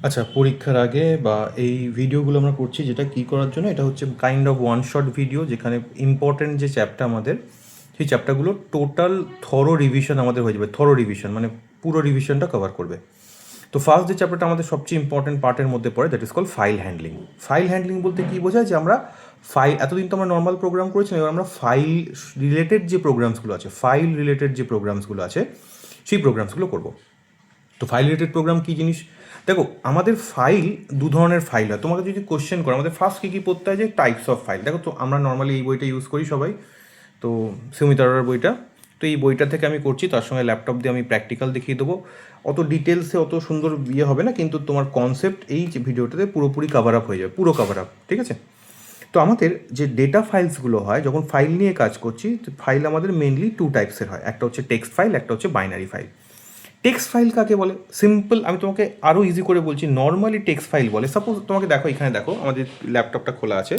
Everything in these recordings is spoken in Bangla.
আচ্ছা, পরীক্ষার আগে বা এই ভিডিওগুলো আমরা করছি যেটা কী করার জন্য, এটা হচ্ছে kind of one shot video, যেখানে ইম্পর্টেন্ট যে চ্যাপ্টার আমাদের, সেই চ্যাপ্টারগুলো টোটাল থরো রিভিশন আমাদের হয়ে যাবে। থরো রিভিশন মানে পুরো রিভিশনটা কভার করবে। তো ফার্স্ট যে চ্যাপ্টারটা আমাদের সবচেয়ে ইম্পর্টেন্ট পার্টের মধ্যে পড়ে, that is call file handling. File handling বলতে কী বোঝায়, যে আমরা ফাইল, এতদিন তো আমরা নর্মাল প্রোগ্রাম করেছিলাম, এবার আমরা ফাইল রিলেটেড যে প্রোগ্রামসগুলো আছে, ফাইল রিলেটেড যে প্রোগ্রামসগুলো আছে সেই প্রোগ্রামসগুলো করবো। তো ফাইল রিলেটেড প্রোগ্রাম কী জিনিস, দেখো আমাদের ফাইল দু ধরনের ফাইল হয়। তোমাকে যদি কোশ্চেন করো আমাদের ফার্স্ট কী কী পড়তে হয়, যে টাইপস অফ ফাইল। দেখো তো আমরা নর্মালি এই বইটা ইউজ করি সবাই, তো সুমিত আরোরার বইটা। তো এই বইটা থেকে আমি করছি, তার সঙ্গে ল্যাপটপ দিয়ে আমি প্র্যাকটিক্যাল দেখিয়ে দেবো। অত ডিটেলসে অত সুন্দর ইয়ে হবে না, কিন্তু তোমার কনসেপ্ট এই যে ভিডিওটাতে পুরোপুরি কভার আপ হয়ে যাবে, পুরো কভার আপ, ঠিক আছে? তো আমাদের যে ডেটা ফাইলসগুলো হয়, যখন ফাইল নিয়ে কাজ করছি, ফাইল আমাদের মেনলি টু টাইপসের হয়। একটা হচ্ছে টেক্সট ফাইল, একটা হচ্ছে বাইনারি ফাইল। টেক্সট ফাইল কাকে বলে, সিম্পল আমি তোমাকে আরও ইজি করে বলছি। নর্মালি টেক্সট ফাইল বলে, সাপোজ তোমাকে দেখো, এখানে দেখো আমাদের ল্যাপটপটা খোলা আছে,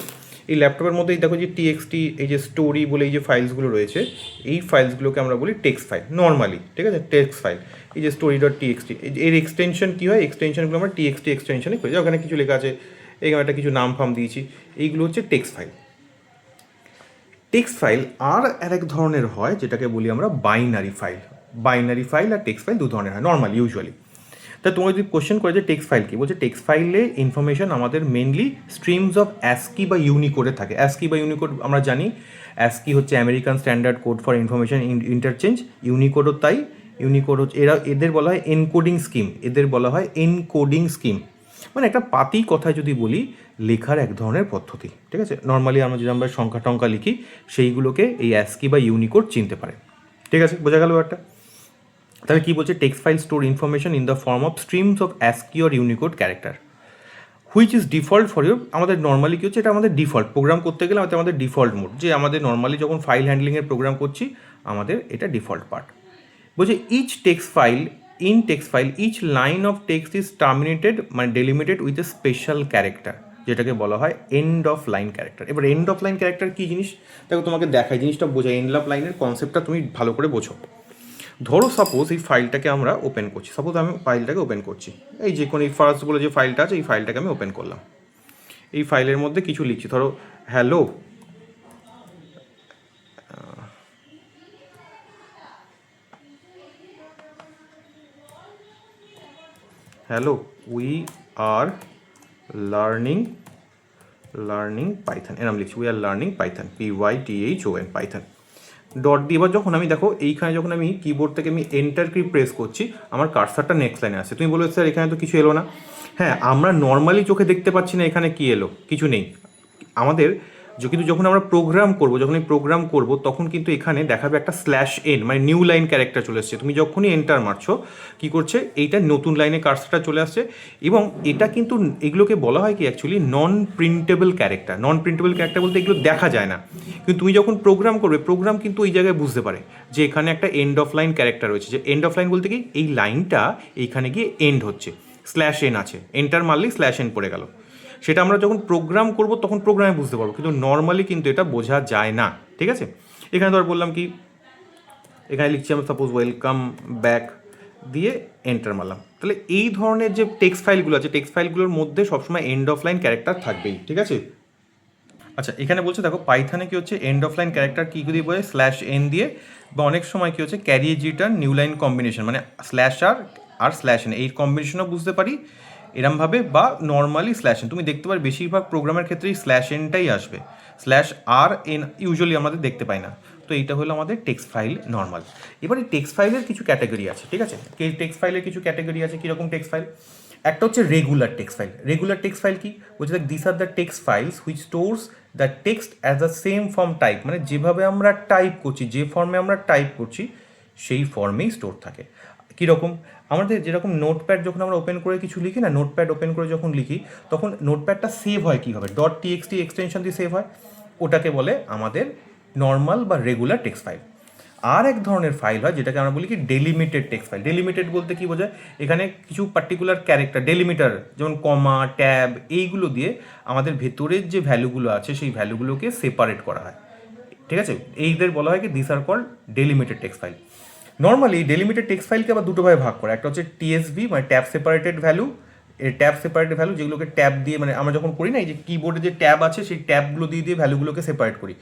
এই ল্যাপটপের মধ্যেই দেখো যে টিএক্সটি, এই যে স্টোরি বলে এই যে ফাইলসগুলো রয়েছে, এই ফাইলসগুলোকে আমরা বলি টেক্সট ফাইল নর্মালি, ঠিক আছে? টেক্সট ফাইল, এই যে স্টোরি ডট টিএক্সটি, এর এক্সটেনশন কী হয়, এক্সটেনশনগুলো আমরা টিএক্সটি এক্সটেনশনে করি, ওখানে কিছু লেখা আছে, এখানে একটা কিছু নাম ফাম দিয়েছি, এইগুলো হচ্ছে টেক্সট ফাইল। টেক্সট ফাইল আর আরেক ধরনের হয়, যেটাকে বলি আমরা বাইনারি ফাইল। বাইনারি ফাইল আর টেক্সট ফাইল দু ধরনের হয় নর্মালি, ইউজুয়ালি। তা তোমার যদি কোশ্চেন করে যে টেক্সট ফাইল কী, বলছে টেক্সট ফাইলে ইনফরমেশন আমাদের মেনলি স্ট্রিমস অফ অ্যাসকি বা ইউনিকোডে থাকে। অ্যাসকি বা ইউনিকোড আমরা জানি, অ্যাসকি হচ্ছে American standard code for information interchange, ইউনিকোডও তাই। ইউনিকোড হচ্ছে, এদের বলা হয় এনকোডিং স্কিম, এদের বলা হয় এনকোডিং স্কিম, মানে একটা পাতি কথায় যদি বলি, লেখার এক ধরনের পদ্ধতি, ঠিক আছে? নর্মালি আমরা যেরকম সংখ্যা টঙ্কা লিখি, সেইগুলোকে এই অ্যাসকি বা ইউনিকোড চিনতে পারে, ঠিক আছে? বোঝা গেল একটা? তাহলে কী বলছে, text file store information in the form of streams of ASCII or Unicode character which is default for your. আমাদের নর্মালি কী হচ্ছে, এটা আমাদের ডিফল্ট প্রোগ্রাম করতে গেলে আমাদের ডিফল্ট মোড, যে আমাদের নর্মালি যখন ফাইল হ্যান্ডলিংয়ের প্রোগ্রাম করছি, আমাদের এটা ডিফল্ট পার্ট। বলছে each text file, in text file each line of text is terminated, মানে delimited with a special character, যেটাকে বলা হয় এন্ড অফ লাইন ক্যারেক্টার। এবার এন্ড অফ লাইন ক্যারেক্টার কী জিনিস, দেখো তোমাকে দেখায় জিনিসটা বোঝায়, এন্ড অফ লাইনের কনসেপ্টটা তুমি ভালো করে বোঝো। ধরো সাপোজ এই ফাইলটাকে আমরা ওপেন করছি, সাপোজ আমি ফাইলটাকে ওপেন করছি, এই যে কোনো এই ফার্স্ট বলে যে ফাইলটা আছে, এই ফাইলটাকে আমি ওপেন করলাম। এই ফাইলের মধ্যে কিছু লিখছি, ধরো hello, hello we are learning Python, এরম লিখছি, we are learning Python, PYTHON Python, dot দিয়ে। এবার যখন আমি দেখো এইখানে যখন আমি কিবোর্ড থেকে আমি এন্টার কি প্রেস করছি, আমার কার্সারটা নেক্সট লাইনে আসছে। তুমি বলবে স্যার এখানে তো কিছু এলো না। হ্যাঁ, আমরা নর্মালি চোখে দেখতে পাচ্ছি না এখানে কি এলো, কিছু নেই আমাদের। কিন্তু যখন আমরা প্রোগ্রাম করবো, যখন এই প্রোগ্রাম করবো, তখন কিন্তু এখানে দেখাবে একটা /n, মানে নিউ লাইন ক্যারেক্টার চলে আসছে। তুমি যখনই এন্টার মারছো, কী করছে, এইটা নতুন লাইনে কার্সারটা চলে আসছে। এবং এটা কিন্তু, এগুলোকে বলা হয় কি অ্যাকচুয়ালি নন প্রিন্টেবল ক্যারেক্টার। নন প্রিন্টেবল ক্যারেক্টার বলতে এগুলো দেখা যায় না, কিন্তু তুমি যখন প্রোগ্রাম করবে, প্রোগ্রাম কিন্তু ওই জায়গায় বুঝতে পারে যে এখানে একটা এন্ড অফ লাইন ক্যারেক্টার রয়েছে। যে এন্ড অফ লাইন বলতে কি, এই লাইনটা এইখানে গিয়ে এন্ড হচ্ছে, /n আছে, এন্টার মারলেই /n পড়ে গেল। সেটা আমরা যখন প্রোগ্রাম করব তখন প্রোগ্রামে বুঝতে পারবো, কিন্তু নর্মালি কিন্তু এটা বোঝা যায় না, ঠিক আছে? এখানে ধর বললাম কি, এখানে লিখছি আমি সাপোজ ওয়েলকাম ব্যাক দিয়ে এন্টার মারলাম। তাহলে এই ধরনের যে টেক্সট ফাইলগুলো আছে, টেক্সট ফাইলগুলোর মধ্যে সবসময় এন্ড অফ লাইন ক্যারেক্টার থাকবেই, ঠিক আছে? আচ্ছা, এখানে বলছে দেখো পাইথনে কী হচ্ছে, এন্ড অফ লাইন ক্যারেক্টার কী দিয়ে বলে, /n দিয়ে, বা অনেক সময় কী হচ্ছে carriage return new line combination, মানে /r আর /n, এই কম্বিনেশনও বুঝতে পারি এরমভাবে, বা নর্মালি /n। তুমি দেখতে পাবে বেশিরভাগ প্রোগ্রামের ক্ষেত্রেই /nটাই আসবে, /rn ইউজুয়ালি আমাদের দেখতে পাই না। তো এইটা হলো আমাদের টেক্সট ফাইল নর্মাল। এবার এই টেক্সট ফাইলের কিছু ক্যাটাগরি আছে, ঠিক আছে? টেক্সট ফাইলের কিছু ক্যাটাগরি আছে, কীরকম টেক্সট ফাইল? একটা হচ্ছে regular text file. Regular text file কি বলছে, this are the text files which stores the text as the same form type, মানে যেভাবে আমরা টাইপ করছি, যে ফর্মে আমরা টাইপ করছি সেই ফর্মেই স্টোর থাকে। কীরকম, আমাদের যেরকম নোটপ্যাড যখন আমরা ওপেন করে কিছু লিখি না, নোটপ্যাড ওপেন করে যখন লিখি, তখন নোটপ্যাডটা সেভ হয় কীভাবে, .txt এক্সটেনশন দিয়ে সেভ হয়, ওটাকে বলে আমাদের নর্মাল বা রেগুলার টেক্সট ফাইল। আর এক ধরনের ফাইল হয় যেটাকে আমরা বলি কি ডেলিমিটেড টেক্সট ফাইল। ডেলিমিটেড বলতে কী বোঝায়, এখানে কিছু পার্টিকুলার ক্যারেক্টার, ডেলিমিটার যেমন কমা, ট্যাব, এইগুলো দিয়ে আমাদের ভেতরের যে ভ্যালুগুলো আছে সেই ভ্যালুগুলোকে সেপারেট করা হয়, ঠিক আছে? এইদের বলা হয় কি this are called delimited text file. Normally delimited text ফাইলকে আবার দুটো ভাবে ভাগ করে, একটা হচ্ছে TSV মানে ট্যাব সেপারেটেড ভ্যালু, এর ট্যাব সেপারেটেড ভ্যালু, যেগুলোকে ট্যাব দিয়ে, মানে আমরা যখন করি না এই যে কিবোর্ডে যে ট্যাব আছে সেই ট্যাবগুলো দিয়ে দিয়ে ভ্যালুগুলোকে সেপারেট করি,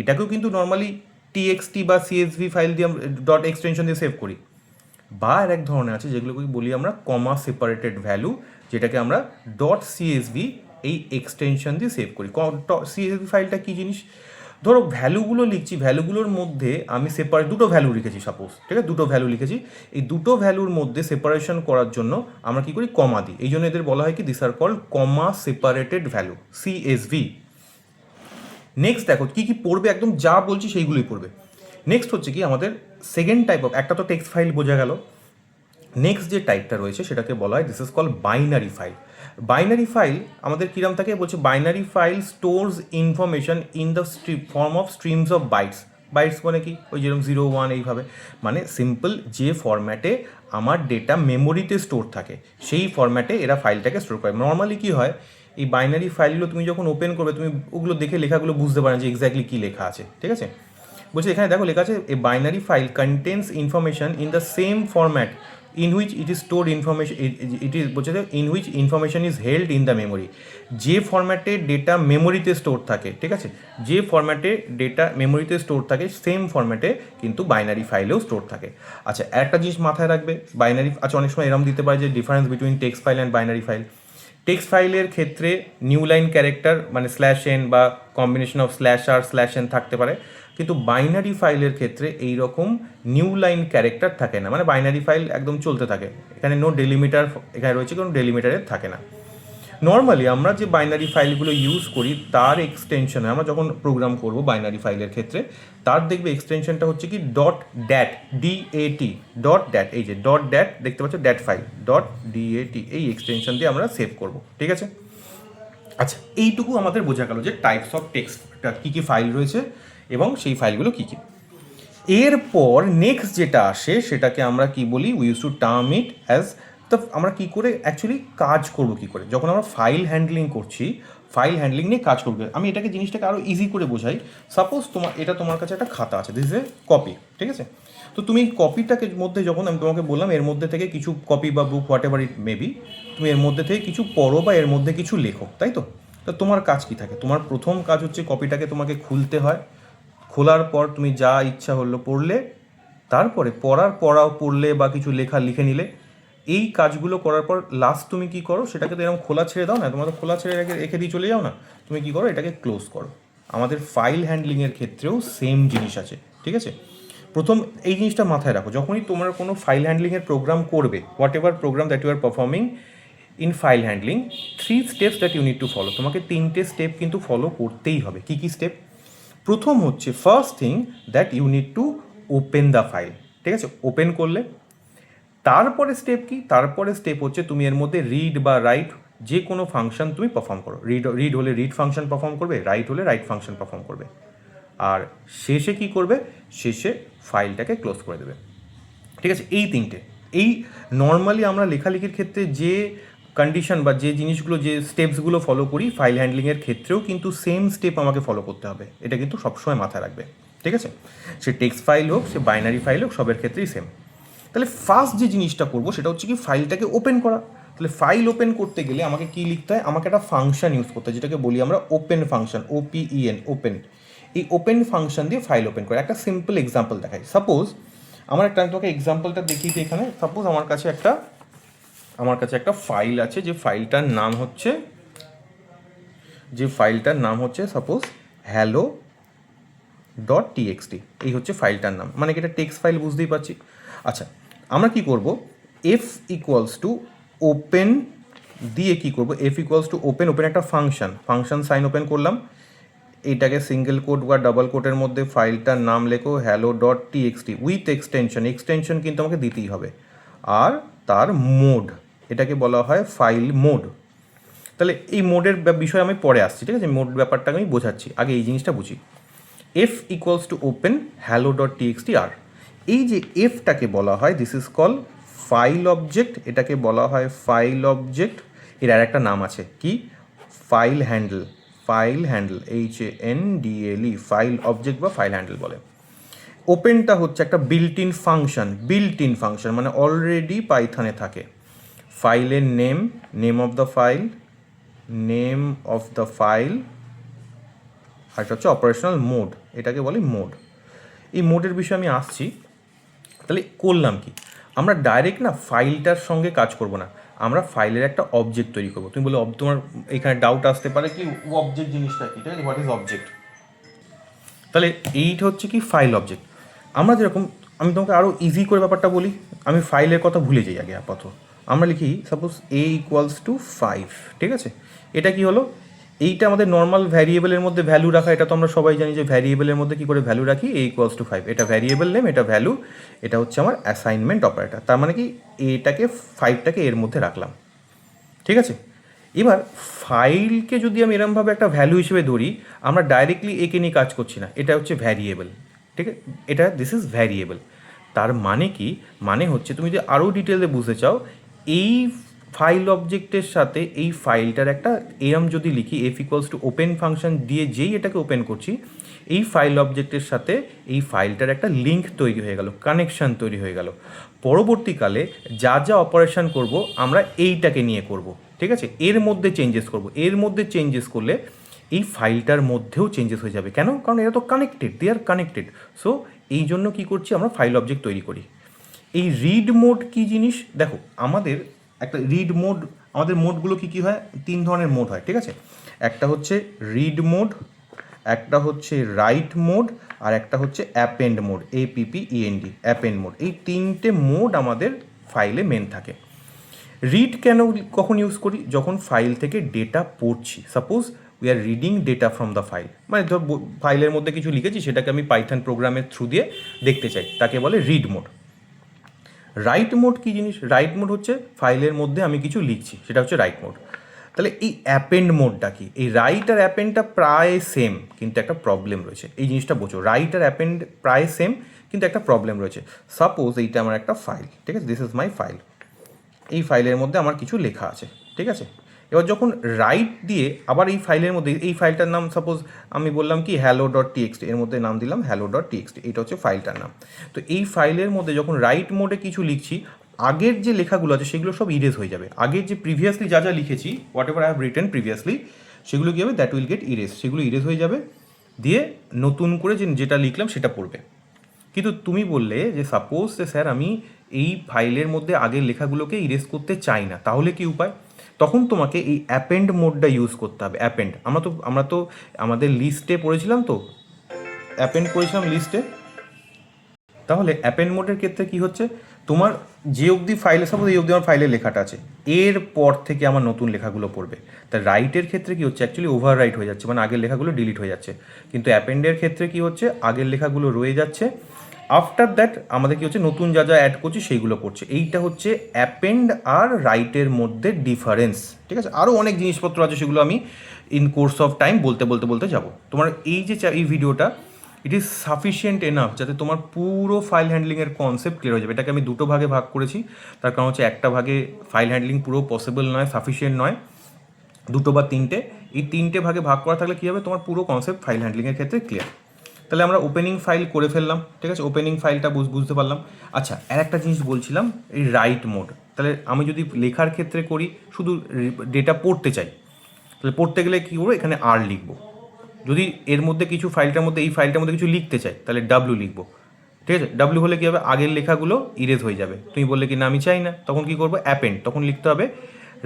এটাকেও কিন্তু নর্মালি টিএক্সটি বা সিএসভি ফাইল দিয়ে ডট এক্সটেনশন দিয়ে সেভ করি। বা আর এক ধরনের আছে যেগুলোকে বলি আমরা কমা সেপারেটেড ভ্যালু, যেটাকে আমরা ডট সিএসভি এই এক্সটেনশন দিয়ে সেভ করি। সিএসভি ফাইলটা কী জিনিস, ধরো ভ্যালুগুলো লিখছি, ভ্যালুগুলোর মধ্যে আমি সেপারেট দুটো ভ্যালু লিখেছি সাপোজ, ঠিক আছে, দুটো ভ্যালু লিখেছি, এই দুটো ভ্যালুর মধ্যে সেপারেশন করার জন্য আমরা কী করি, কমা দিই। এই জন্য এদের বলা হয় কি, this are called comma separated value, CSV. Next দেখো কী কী পড়বে, একদম যা বলছি সেইগুলোই পড়বে। নেক্সট হচ্ছে কি আমাদের সেকেন্ড টাইপ অফ, একটা তো টেক্সট ফাইল বোঝা গেল, নেক্সট যে টাইপটা রয়েছে সেটাকে বলা হয় this is called binary file. Binary file আমাদের কিরম থাকে বলছে, binary file stores information in the form of streams of bytes. Bytes মানে কি, ওই যেরকম 0 1 এইভাবে, মানে সিম্পল যে ফরম্যাটে আমার ডেটা মেমোরিতে স্টোর থাকে সেই ফরম্যাটে এরা ফাইলটাকে স্টোর করে। নর্মালি কী হয়, এই বাইনারি ফাইলগুলো তুমি যখন ওপেন করবে তুমি ওগুলো দেখে লেখাগুলো বুঝতে পারো যে এক্স্যাক্টলি কী লেখা আছে, ঠিক আছে। বলছে এখানে দেখো লেখা আছে, a binary file contains information in the same format in which it is stored information, it is বলছে in which information is held in the memory। যে ফরম্যাটে ডেটা মেমোরিতে স্টোর থাকে, ঠিক আছে, যে ফরম্যাটে ডেটা মেমোরিতে স্টোর থাকে সেম ফরম্যাটে কিন্তু বাইনারি ফাইলেও স্টোর থাকে। আচ্ছা একটা জিনিস মাথায় রাখবে, বাইনারি, আচ্ছা অনেক সময় এরকম দিতে পারে যে difference between text file and binary file. Text ফাইলের ক্ষেত্রে নিউ লাইন ক্যারেক্টার মানে /n বা কম্বিনেশন অফ /r/n থাকতে পারে, কিন্তু বাইনারি ফাইলের ক্ষেত্রে এই রকম নিউ লাইন ক্যারেক্টার থাকে না, মানে বাইনারি ফাইল একদম চলতে থাকে, এখানে নো ডেলিমিটার এখানে রয়েছে, কোনো ডেলিমিটারের থাকে না। নর্মালি আমরা যে বাইনারি ফাইলগুলো ইউজ করি তার এক্সটেনশনে আমরা যখন প্রোগ্রাম করব বাইনারি ফাইলের ক্ষেত্রে, তার দেখবে এক্সটেনশনটা হচ্ছে কি dot that, DAT, dot that, এই যে ডট ড্যাট দেখতে পাচ্ছ, ড্যাট ফাইল, ডট ডিএটি, এই এক্সটেনশন দিয়ে আমরা সেভ করব, ঠিক আছে। আচ্ছা এইটুকু আমাদের বোঝা গেল যে টাইপস অফ টেক্সট কী কী ফাইল রয়েছে এবং সেই ফাইলগুলো কী কী। এরপর নেক্সট যেটা আসে সেটাকে আমরা কি বলি, we use to term it as, তো আমরা কী করে অ্যাকচুয়ালি কাজ করবো কী করে, যখন আমরা ফাইল হ্যান্ডলিং করছি, ফাইল হ্যান্ডলিং নিয়ে কাজ করবে। আমি এটাকে জিনিসটাকে আরও ইজি করে বোঝাই। সাপোজ তোমার কাছে একটা খাতা আছে, দিস ইজ এ কপি, ঠিক আছে। তো তুমি এই কপিটাকে মধ্যে যখন আমি তোমাকে বললাম এর মধ্যে থেকে কিছু কপি বা বুক হোয়াট এভার ইট মেবি, তুমি এর মধ্যে থেকে কিছু পড়ো বা এর মধ্যে কিছু লেখো, তাই তো। তো তোমার কাজ কী থাকে, তোমার প্রথম কাজ হচ্ছে কপিটাকে তোমাকে খুলতে হয়, খোলার পর তুমি যা ইচ্ছা হলো পড়লে, তারপরে পড়াও পড়লে বা কিছু লেখা লিখে নিলে, এই কাজগুলো করার পর লাস্ট তুমি কি করো, সেটাকে তো এরকম খোলা ছেড়ে দাও না, তোমার তো খোলা ছেড়ে রেখে দিয়ে চলে যাও না, তুমি কি করো, এটাকে ক্লোজ করো। আমাদের ফাইল হ্যান্ডলিংয়ের ক্ষেত্রেও সেম জিনিস আছে, ঠিক আছে। প্রথম এই জিনিসটা মাথায় রাখো, যখনই তোমরা কোনো ফাইল হ্যান্ডলিংয়ের প্রোগ্রাম করবে, whatever program that you are performing in file handling, 3 steps that you need to follow, তোমাকে 3টে স্টেপ কিন্তু ফলো করতেই হবে। কী কী স্টেপ? প্রথম হচ্ছে first thing that you need to open the file, ঠিক আছে। ওপেন করলে তারপরে স্টেপ কি, তারপরে স্টেপ হচ্ছে তুমি এর মধ্যে রিড বা রাইট যে কোনো ফাংশন তুমি পারফর্ম করো, রিড হলে রিড ফাংশন পারফর্ম করবে, রাইট হলে রাইট ফাংশন পারফর্ম করবে, আর শেষে কি করবে, শেষে ফাইলটাকে ক্লোজ করে দেবে, ঠিক আছে। এই তিনটে, এই নর্মালি আমরা লেখালেখির ক্ষেত্রে যে কন্ডিশন বা যে জিনিসগুলো যে স্টেপসগুলো ফলো করি, ফাইল হ্যান্ডলিংয়ের ক্ষেত্রেও কিন্তু সেম স্টেপ আমাকে ফলো করতে হবে, এটা কিন্তু সবসময় মাথায় রাখবে, ঠিক আছে। সে টেক্সট ফাইল হোক, সে বাইনারি ফাইল হোক, সবের ক্ষেত্রেই সেম। তাহলে ফার্স্ট যে জিনিসটা করবো সেটা হচ্ছে কি ফাইলটাকে ওপেন করা। তাহলে ফাইল ওপেন করতে গেলে আমাকে কী লিখতে হয়, আমাকে একটা ফাংশন ইউজ করতে হয়, যেটাকে বলি আমরা ওপেন ফাংশন, OPEN, ওপেন। এই ওপেন ফাংশন দিয়ে ফাইল ওপেন করে। একটা সিম্পল এক্সাম্পল দেখাই, সাপোজ আমি তোমাকে এক্সাম্পলটা দেখিয়ে দিই এখানে। সাপোজ আমার কাছে একটা ফাইল আছে, যে ফাইলটার নাম হচ্ছে সাপোজ hello.txt, এই হচ্ছে ফাইলটার নাম, মানে কি এটা টেক্সট ফাইল, বুঝতেই পারছি। আচ্ছা আমরা কি করব, f ইকুয়ালস টু ওপেন দিয়ে কি করব, f ইকুয়ালস টু ওপেন একটা ফাংশন সাইন ওপেন করলাম, এইটাকে সিঙ্গেল কোট বা ডাবল কোটের মধ্যে ফাইলটার নাম লেখো hello.txt উইথ এক্সটেনশন কিন্তু আমাকে দিতেই হবে, আর তার মোড, এটাকে বলা হয় ফাইল মোড। তাহলে এই মোডের বিষয়ে আমি পরে আসছি, ঠিক আছে, মোড ব্যাপারটা আমি বোঝাচ্ছি, আগে এই জিনিসটা বুঝি। f equals to open hello.txt, আর এই যে এফটাকে বলা হয় this is call file object, এটাকে বলা হয় ফাইল অবজেক্ট, এর আর একটা নাম আছে কি, file handle, HANDLE, file object বা ফাইল হ্যান্ডেল বলে। ওপেনটা হচ্ছে একটা বিল্ট ইন ফাংশন মানে অলরেডি পাইথনে থাকে। ফাইলের নেম অফ দ্য ফাইল, আর এটা হচ্ছে অপারেশনাল মোড, এটাকে বলি মোড। এই মোডের বিষয়ে আমি আসছি। তাহলে করলাম কি, আমরা ডাইরেক্ট না ফাইলটার সঙ্গে কাজ করব না, আমরা ফাইলের একটা অবজেক্ট তৈরি করবো। তুমি বলে তোমার এখানে ডাউট আসতে পারে কি অবজেক্ট জিনিসটা কি, ঠিক আছে, হোয়াট ইজ অবজেক্ট। তাহলে এইটা হচ্ছে কি ফাইল অবজেক্ট। আমরা যেরকম, আমি তোমাকে আরও ইজি করে ব্যাপারটা বলি, আমি ফাইলের কথা ভুলে যাই আগে আপাতত। আমরা লিখি সাপোজ a = 5, ঠিক আছে। এটা কি হলো, এইটা আমাদের নর্মাল ভ্যারিয়েবলের মধ্যে ভ্যালু রাখা, এটা তো আমরা সবাই জানি যে ভ্যারিয়েবলের মধ্যে কী করে ভ্যালু রাখি, a = 5, এটা ভ্যারিয়েবল নেম, এটা ভ্যালু, এটা হচ্ছে আমার অ্যাসাইনমেন্ট অপারেটর। তার মানে কি এটাকে 5টাকে এর মধ্যে রাখলাম, ঠিক আছে। এবার ফাইলকে যদি আমি এরমভাবে একটা ভ্যালু হিসেবে ধরি, আমরা ডাইরেক্টলি একে নিয়ে কাজ করছি না, এটা হচ্ছে ভ্যারিয়েবল, ঠিক আছে, এটা দিস ইজ ভ্যারিয়েবল। তার মানে কি, মানে হচ্ছে তুমি যদি আরও ডিটেলে বুঝতে চাও, এই ফাইল অবজেক্টের সাথে এই ফাইলটার একটা এরম যদি লিখি f = ওপেন ফাংশন দিয়ে যেই এটাকে ওপেন করছি, এই ফাইল অবজেক্টের সাথে এই ফাইলটার একটা লিঙ্ক তৈরি হয়ে গেল, কানেকশান তৈরি হয়ে গেল। পরবর্তীকালে যা যা অপারেশন করব আমরা এইটাকে নিয়ে করব, ঠিক আছে, এর মধ্যে চেঞ্জেস করব। এর মধ্যে চেঞ্জেস করলে এই ফাইলটার মধ্যেও চেঞ্জেস হয়ে যাবে। কেন? কারণ এরা তো connected, they are connected. So এই জন্য কী করছি, আমরা ফাইল অবজেক্ট তৈরি করি। এই রিড মোড কী জিনিস দেখো, আমাদের একটা রিড মোড, আমাদের মোডগুলো কী কী হয়, 3 ধরনের মোড হয়, ঠিক আছে। একটা হচ্ছে রিড মোড, একটা হচ্ছে রাইট মোড, আর একটা হচ্ছে append mode, APPEND, append mode. এই 3টে মোড আমাদের ফাইলে মেন থাকে। রিড কখন ইউজ করি, যখন ফাইল থেকে ডেটা পড়ছি। Suppose we are reading data from the file, মানে ধর ফাইলের মধ্যে কিছু লিখেছি, সেটাকে আমি পাইথন প্রোগ্রামের থ্রু দিয়ে দেখতে চাই, তাকে বলে রিড মোড। রাইট মোড কী জিনিস, রাইট মোড হচ্ছে ফাইলের মধ্যে আমি কিছু লিখছি, সেটা হচ্ছে রাইট মোড। তাহলে এই অ্যাপেন্ড মোডটা কি, এই রাইট আর অ্যাপেন্ডটা প্রায় সেম, কিন্তু একটা প্রবলেম রয়েছে, এই জিনিসটা বোঝো। রাইট আর অ্যাপেন্ড প্রায় সেম, কিন্তু একটা প্রবলেম রয়েছে। সাপোজ এইটা আমার একটা ফাইল, ঠিক আছে, দিস ইজ মাই ফাইল। এই ফাইলের মধ্যে আমার কিছু লেখা আছে, ঠিক আছে। এবার যখন রাইট দিয়ে আবার এই ফাইলের মধ্যে, এই ফাইলটার নাম সাপোজ আমি বললাম কি hello.txt, এর মধ্যে নাম দিলাম hello.txt, এটা হচ্ছে ফাইলটার নাম। তো এই ফাইলের মধ্যে যখন রাইট মোডে কিছু লিখছি, আগের যে লেখাগুলো আছে সেগুলো সব ইরেজ হয়ে যাবে। আগের যে প্রিভিয়াসলি যা যা লিখেছি, what ever I have written previously, সেগুলো কী হবে, দ্যাট উইল গেট ইরেজ, সেগুলো ইরেজ হয়ে যাবে, দিয়ে নতুন করে যেটা লিখলাম সেটা পড়বে। কিন্তু তুমি বললে যে সাপোজ যে স্যার আমি এই ফাইলের মধ্যে আগের লেখাগুলোকে ইরেজ করতে চাই না, তাহলে কি উপায়? তখন তোমাকে এই অ্যাপেন্ড মোডটা ইউজ করতে হবে। অ্যাপেন্ড আমরা তো আমাদের লিস্টে পড়েছিলাম, তো অ্যাপেন্ড করেছিলাম লিস্টে। তাহলে অ্যাপেন্ড মোডের ক্ষেত্রে কী হচ্ছে, তোমার যে অবধি ফাইলে, সাপোজ এই অবধি আমার ফাইলের লেখাটা আছে, এর পর থেকে আমার নতুন লেখাগুলো পড়বে। তা রাইটের ক্ষেত্রে কী হচ্ছে, অ্যাকচুয়ালি ওভার রাইট হয়ে যাচ্ছে, মানে আগের লেখাগুলো ডিলিট হয়ে যাচ্ছে। কিন্তু অ্যাপেন্ডের ক্ষেত্রে কী হচ্ছে, আগের লেখাগুলো রয়ে যাচ্ছে, আফটার দ্যাট আমাদের কী হচ্ছে, নতুন যা যা অ্যাড করছি সেইগুলো করছে। এইটা হচ্ছে অ্যাপেন্ড আর রাইটের মধ্যে ডিফারেন্স, ঠিক আছে। আরও অনেক জিনিসপত্র আছে, সেগুলো আমি ইন কোর্স অফ টাইম বলতে যাবো। তোমার এই যে এই ভিডিওটা, ইট ইজ সাফিসিয়েন্ট এনাফ যাতে তোমার পুরো ফাইল হ্যান্ডলিংয়ের কনসেপ্ট ক্লিয়ার হয়ে যাবে। এটাকে আমি 2টো ভাগে ভাগ করেছি, তার কারণ হচ্ছে একটা ভাগে ফাইল হ্যান্ডলিং পুরো পসিবল নয়, সাফিসিয়েন্ট নয়, 2টো বা 3টে, এই 3টে ভাগে ভাগ করা থাকলে কী হবে, তোমার পুরো কনসেপ্ট ফাইল হ্যান্ডলিংয়ের ক্ষেত্রে ক্লিয়ার। তাহলে আমরা ওপেনিং ফাইল করে ফেললাম, ঠিক আছে, ওপেনিং ফাইলটা বুঝতে পারলাম। আচ্ছা, আর একটা জিনিস বলছিলাম, এই রাইট মোড। তাহলে আমি যদি লেখার ক্ষেত্রে করি, শুধু ডেটা পড়তে চাই, তাহলে পড়তে গেলে কী করবো, এখানে আর লিখবো। যদি এর মধ্যে কিছু ফাইলটার মধ্যে, এই ফাইলটার মধ্যে কিছু লিখতে চাই, তাহলে ডাব্লু লিখবো, ঠিক আছে। ডাব্লু হলে কী হবে, আগের লেখাগুলো ইরেজ হয়ে যাবে। তুমি বললে কি না আমি চাই না, তখন কী করবো, অ্যাপেন্ড, তখন লিখতে হবে।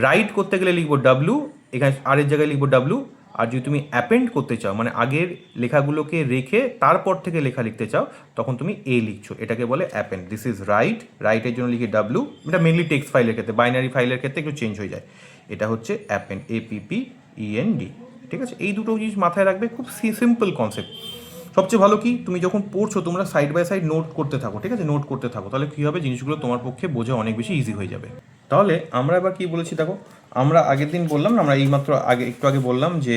রাইট করতে গেলে লিখবো ডাব্লু, এখানে আরের জায়গায় লিখবো ডাব্লু। আর যদি তুমি অ্যাপেন্ড করতে চাও, মানে আগের লেখাগুলোকে রেখে তারপর থেকে লেখা লিখতে চাও, তখন তুমি এ লিখছো, এটাকে বলে অ্যাপেন্ড। দিস ইজ রাইট, রাইটের জন্য লিখি ডাব্লু, এটা মেনলি টেক্সট ফাইলের ক্ষেত্রে, বাইনারি ফাইলের ক্ষেত্রে একটু চেঞ্জ হয়ে যায়। এটা হচ্ছে অ্যাপেন্ড, APPEND, ঠিক আছে। এই দুটো জিনিস মাথায় রাখবে, খুব সিম্পল কনসেপ্ট। সবচেয়ে ভালো কি, তুমি যখন পড়ছো তোমরা সাইড বাই সাইড নোট করতে থাকো, ঠিক আছে, নোট করতে থাকো, তাহলে কী হবে, জিনিসগুলো তোমার পক্ষে বোঝা অনেক বেশি ইজি হয়ে যাবে। তাহলে আমরা এবার কী বলেছি দেখো, আমরা আগের দিন বললাম না, আমরা এইমাত্র একটু আগে বললাম যে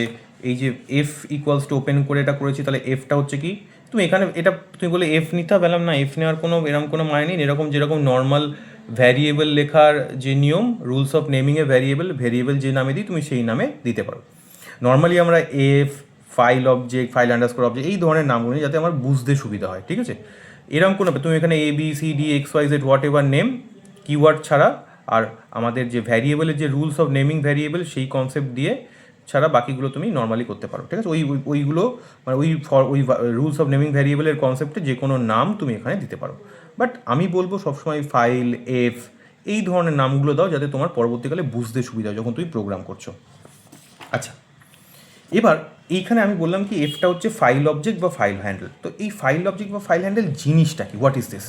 এই যে F = ওপেন করে এটা করেছি, তাহলে এফটা হচ্ছে কি, তুমি এখানে এটা তুমি বলে এফ নিতে বললাম না, এফ নেওয়ার এরকম কোনো মানে নেই। এরকম যেরকম নর্মাল ভ্যারিয়েবল লেখার যে নিয়ম, রুলস অফ নেমিংয়ে ভ্যারিয়েবল যে নামে দিই তুমি সেই নামে দিতে পারো। নর্মালি আমরা F, file object, file underscore object, এই ধরনের নামগুলো যাতে আমার বুঝতে সুবিধা হয়, ঠিক আছে। এরকম কোনো, তুমি এখানে ABCD XYZ what ever name keyword ছাড়া আর আমাদের যে ভ্যারিয়েবলের যে রুলস অফ নেমিং ভ্যারিয়েবল সেই কনসেপ্ট দিয়ে ছাড়া বাকিগুলো তুমি নর্মালি করতে পারো, ঠিক আছে। ওইগুলো মানে ওই রুলস অফ নেমিং ভ্যারিয়েবলের কনসেপ্টে যে কোনো নাম তুমি এখানে দিতে পারো। বাট আমি বলবো সবসময় ফাইল, এফ, এই ধরনের নামগুলো দাও যাতে তোমার পরবর্তীকালে বুঝতে সুবিধা হয় যখন তুমি প্রোগ্রাম করছো। আচ্ছা, এবার এইখানে আমি বললাম কি এফটা হচ্ছে ফাইল অবজেক্ট বা ফাইল হ্যান্ডেল। তো এই ফাইল অবজেক্ট বা ফাইল হ্যান্ডেল জিনিসটা কি, হোয়াট ইজ দিস?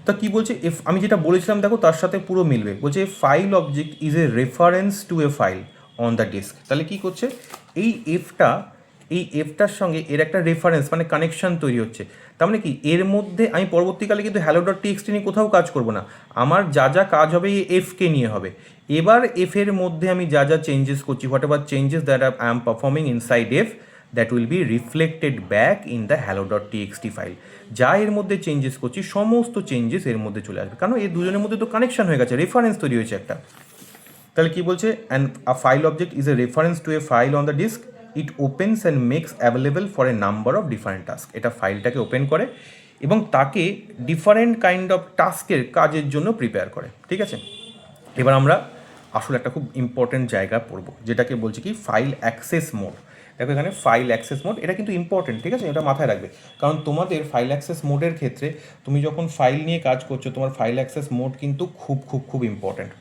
তা কী বলছে, এফ আমি যেটা বলেছিলাম দেখো তার সাথে পুরো মিলবে। বলছে file object is a reference to a file on the disk. তাহলে কী করছে, এই এফটার সঙ্গে এর একটা রেফারেন্স মানে কানেকশন তৈরি হচ্ছে। তার মানে কি এর মধ্যে আমি পরবর্তীকালে কিন্তু hello.txt নিয়ে কোথাও কাজ করব না, আমার যা যা কাজ হবে এই এফকে নিয়ে হবে। এবার এফের মধ্যে আমি যা যা চেঞ্জেস করছি, what ever changes that I am performing inside F, that will be reflected back in the hello.txt file. যা এর মধ্যে চেঞ্জেস করছি সমস্ত চেঞ্জেস এর মধ্যে চলে আসবে, কারণ এই দুজনের মধ্যে তো কানেকশন হয়ে গেছে, রেফারেন্স তৈরি হয়েছে একটা। তাহলে কি বলছে, and a file object is a reference to a file on the disk, it opens and makes available for a number of different task. এটা ফাইলটাকে ওপেন করে এবং তাকে ডিফারেন্ট কাইন্ড অফ টাস্কের কাজের জন্য প্রিপেয়ার করে, ঠিক আছে। এবার আমরা আসলে একটা খুব ইম্পর্টেন্ট জায়গা পড়বো, যেটাকে বলছি কি ফাইল অ্যাক্সেস মোড। দেখো এখানে ফাইল অ্যাক্সেস মোড, এটা কিন্তু ইম্পর্টেন্ট, ঠিক আছে, এটা মাথায় রাখবে। কারণ তোমাদের ফাইল অ্যাক্সেস মোডের ক্ষেত্রে তুমি যখন ফাইল নিয়ে কাজ করছো, তোমার ফাইল অ্যাক্সেস মোড কিন্তু খুব খুব খুব ইম্পর্টেন্ট।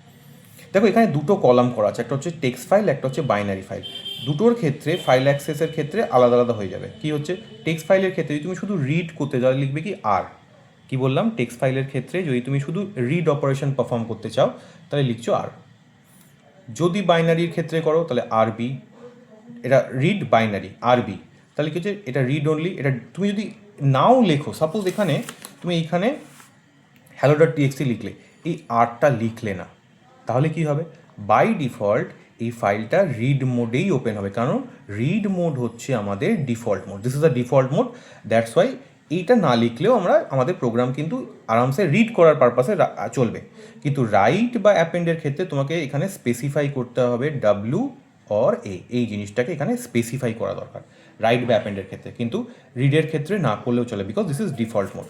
দেখো এখানে দুটো কলাম করা আছে, একটা হচ্ছে টেক্সট ফাইল, একটা হচ্ছে বাইনারি ফাইল। দুটোর ক্ষেত্রে ফাইল অ্যাক্সেসের ক্ষেত্রে আলাদা আলাদা হয়ে যাবে। কি হচ্ছে, টেক্সট ফাইলের ক্ষেত্রে যদি তুমি শুধু রিড করতে যাও লিখবে কি আর, কি বললাম, টেক্সট ফাইলের ক্ষেত্রে যদি তুমি শুধু রিড অপারেশন পারফর্ম করতে চাও তাহলে লিখছো আর। যদি বাইনারির ক্ষেত্রে করো তাহলে আরবি, এটা রিড বাইনারি আরবি। তাহলে কি হচ্ছে, এটা রিড অনলি। এটা তুমি যদি নাও লেখো, সাপোজ এখানে তুমি এইখানে hello.txt লিখলে, এই আরটা লিখলে না, তাহলে কি হবে, বাই ডিফল্ট এই ফাইলটা রিড মোডেই ওপেন হবে, কারণ রিড মোড হচ্ছে আমাদের default mode, this is the default mode. That's why এইটা না লিখলেও আমাদের প্রোগ্রাম কিন্তু আরামসে রিড করার পারপাসে চলবে। কিন্তু রাইট বা অ্যাপেন্ডের ক্ষেত্রে তোমাকে এখানে স্পেসিফাই করতে হবে ডাব্লু অর এ, এই জিনিসটাকে এখানে স্পেসিফাই করা দরকার রাইট বা অ্যাপেন্ডের ক্ষেত্রে, কিন্তু রিডের ক্ষেত্রে না করলেও চলে, because this is default mode.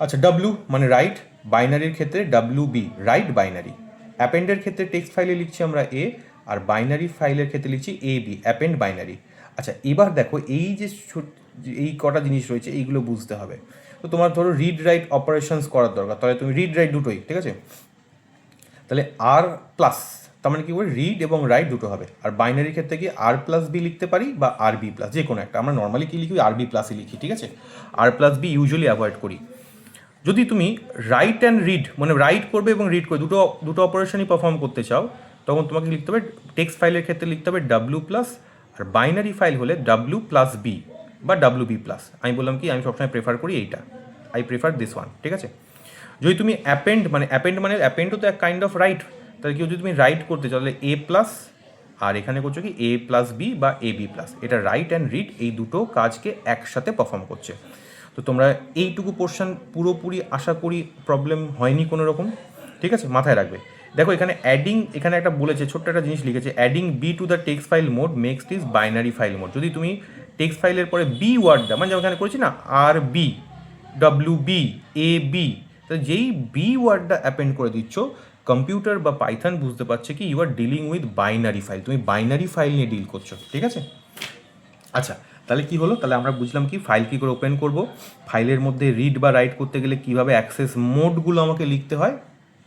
আচ্ছা, ডাব্লু মানে রাইট, বাইনারির ক্ষেত্রে ডাব্লু বি রাইট বাইনারি, অ্যাপেন্ডের ক্ষেত্রে টেক্সট ফাইলে লিখছি আমরা এ, আর বাইনারি ফাইলের ক্ষেত্রে লিখছি এ বি, অ্যাপেন্ড বাইনারি। আচ্ছা, এবার দেখো এই যে এই কটা জিনিস রয়েছে এইগুলো বুঝতে হবে। তো তোমার ধরো রিড রাইট অপারেশনস করার দরকার, তাহলে তুমি রিড রাইট দুটোই, ঠিক আছে। তাহলে আর প্লাস, তার মানে কি করে রিড এবং রাইট দুটো হবে। আর বাইনারির ক্ষেত্রে কি আর প্লাস বি লিখতে পারি বা আর বি প্লাস, যে কোনো একটা। আমরা নর্মালি কি লিখি, আর বি প্লাসই লিখি, ঠিক আছে। আর প্লাস বি ইউজুয়ালি অ্যাভয়েড করি। যদি তুমি রাইট অ্যান্ড রিড মানে রাইট করবে এবং রিড করবে দুটো অপারেশনই পারফর্ম করতে চাও, তখন তোমাকে লিখতে হবে টেক্সট ফাইলের ক্ষেত্রে লিখতে হবে ডাব্লু প্লাস, আর বাইনারি ফাইল হলে ডাব্লু প্লাস বি বা ডাব্লু বি প্লাস। আমি বললাম কি আমি সবসময় প্রেফার করি এইটা, আই প্রেফার দিস ওয়ান, ঠিক আছে। যদি তুমি অ্যাপেন্ডও তো এক কাইন্ড অফ রাইট, তাহলে কি যদি তুমি রাইট করতে চাও তাহলে এ প্লাস, আর এখানে করছো কি এ প্লাস বি বা এ বি প্লাস। এটা রাইট অ্যান্ড রিড এই দুটো কাজকে একসাথে পারফর্ম করছে। তো তোমরা এইটুকু পোর্শন পুরোপুরি আশা করি প্রবলেম হয়নি কোনো রকম, ঠিক আছে, মাথায় রাখবে। দেখো এখানে অ্যাডিং, এখানে একটা বলেছে ছোট্ট একটা জিনিস লিখেছে, adding B to the text file mode makes this binary file mode. যদি তুমি টেক্সট ফাইলের পরে বি ওয়ার্ডটা মানে যেমন এখানে করেছি না আর B W B A B, তাহলে যেই বি ওয়ার্ডটা অ্যাপেন্ড করে দিচ্ছ, কম্পিউটার বা পাইথন বুঝতে পারছে কি you are dealing with binary file, তুমি বাইনারি ফাইল নিয়ে ডিল করছো, ঠিক আছে। আচ্ছা, তাহলে কি হলো, তাহলে আমরা বুঝলাম কি ফাইল কী করে ওপেন করব, ফাইলের মধ্যে রিড বা রাইট করতে গেলে কীভাবে অ্যাক্সেস মোডগুলো আমাকে লিখতে হয়।